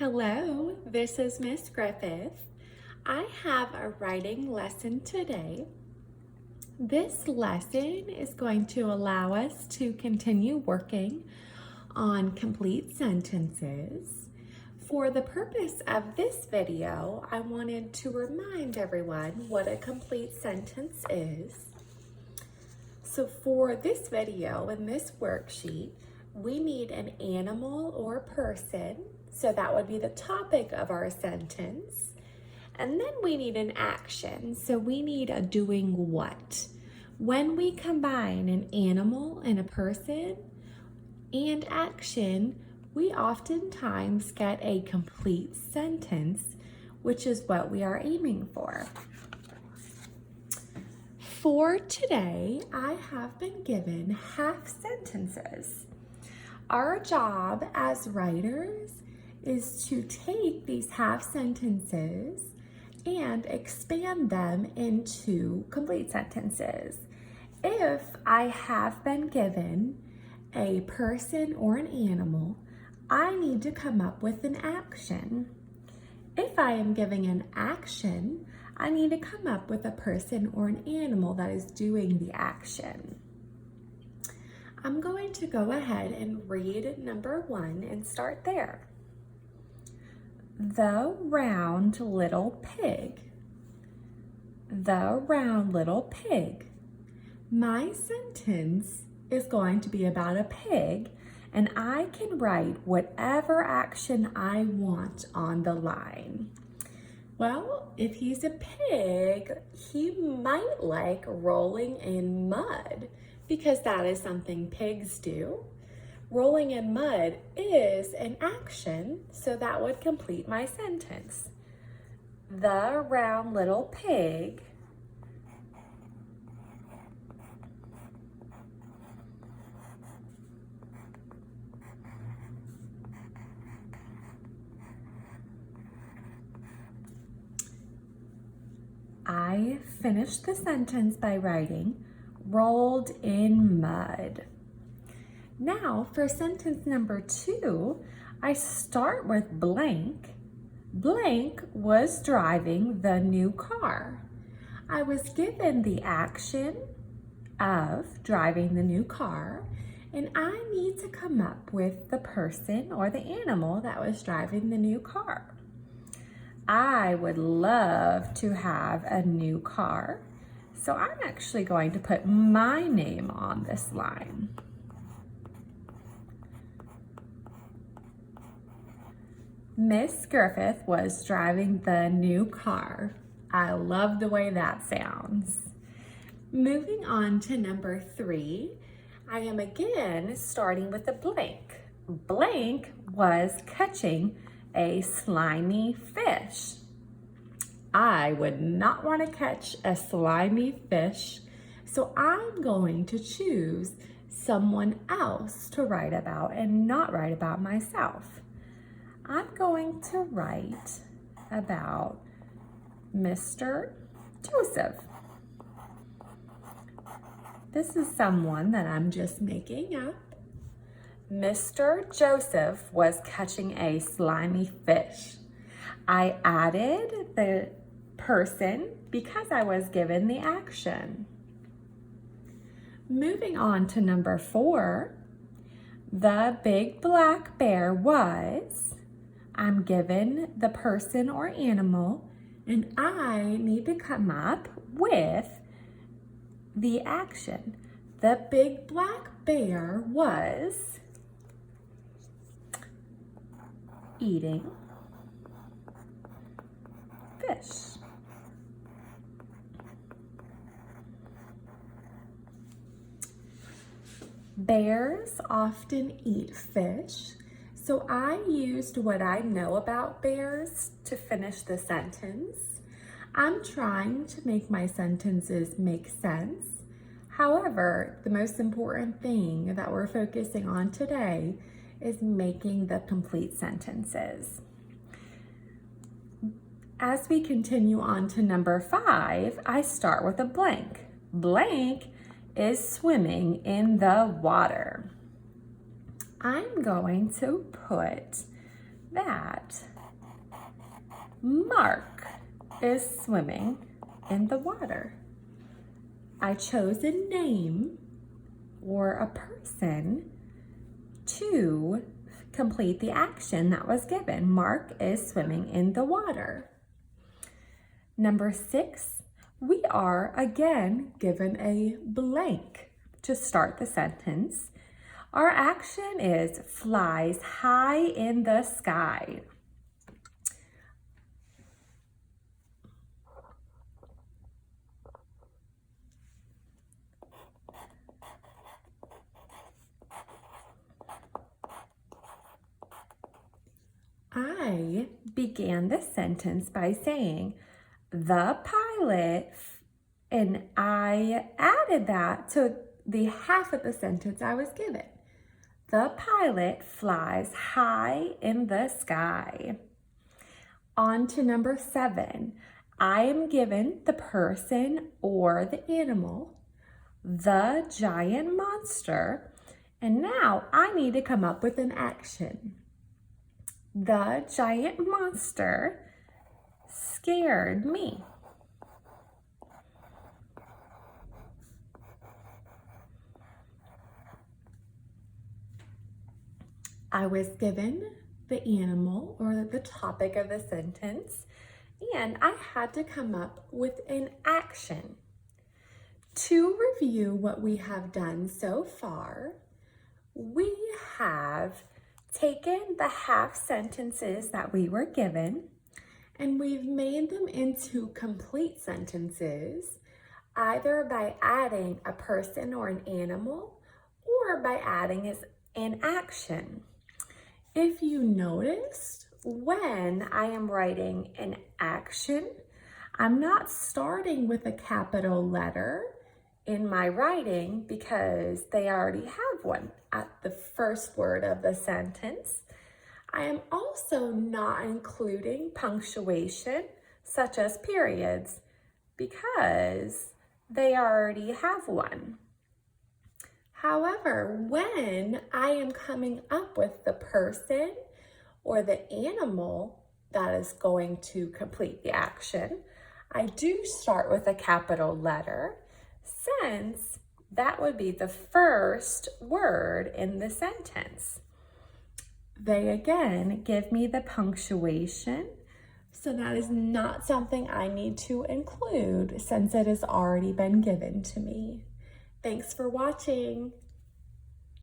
Hello, this is Miss Griffith. I have a writing lesson today. This lesson is going to allow us to continue working on complete sentences. For the purpose of this video, I wanted to remind everyone what a complete sentence is. So for this video and this worksheet, we need an animal or person. So that would be the topic of our sentence. And then we need an action. So we need a doing what. When we combine an animal and a person and action, we oftentimes get a complete sentence, which is what we are aiming for. For today, I have been given half sentences. Our job as writers is to take these half sentences and expand them into complete sentences. If I have been given a person or an animal, I need to come up with an action. If I am giving an action, I need to come up with a person or an animal that is doing the action. I'm going to go ahead and read number 1 and start there. The round little pig. The round little pig. My sentence is going to be about a pig, and I can write whatever action I want on the line. Well, if he's a pig, he might like rolling in mud because that is something pigs do. Rolling in mud is an action, so that would complete my sentence. The round little pig I finished the sentence by writing rolled in mud. Now for sentence number 2, I start with blank. Blank was driving the new car. I was given the action of driving the new car, and I need to come up with the person or the animal that was driving the new car. I would love to have a new car, so I'm actually going to put my name on this line. Miss Griffith was driving the new car. I love the way that sounds. Moving on to number 3, I am again starting with a blank. Blank was catching a slimy fish. I would not want to catch a slimy fish, so I'm going to choose someone else to write about and not write about myself. I'm going to write about Mr. Joseph. This is someone that I'm just making up. Mr. Joseph was catching a slimy fish. I added the person because I was given the action. Moving on to number 4, the big black bear was, I'm given the person or animal, and I need to come up with the action. The big black bear was eating fish. Bears often eat fish, so I used what I know about bears to finish the sentence. I'm trying to make my sentences make sense. However, the most important thing that we're focusing on today is making the complete sentences. As we continue on to number 5, I start with a blank. Blank is swimming in the water. I'm going to put that Mark is swimming in the water. I chose a name or a person to complete the action that was given. Mark is swimming in the water. Number 6, we are again given a blank to start the sentence. Our action is flies high in the sky. I began the sentence by saying, the pilot, and I added that to the half of the sentence I was given. The pilot flies high in the sky. On to number 7. I am given the person or the animal, the giant monster, and now I need to come up with an action. The giant monster scared me. I was given the animal or the topic of the sentence, and I had to come up with an action. To review what we have done so far, we have taken the half sentences that we were given and we've made them into complete sentences, either by adding a person or an animal or by adding an action. If you noticed, when I am writing an action, I'm not starting with a capital letter in my writing because they already have one at the first word of the sentence. I am also not including punctuation, such as periods, because they already have one. However, when I am coming up with the person or the animal that is going to complete the action, I do start with a capital letter, since that would be the first word in the sentence. They again give me the punctuation, so that is not something I need to include since it has already been given to me. Thanks for watching.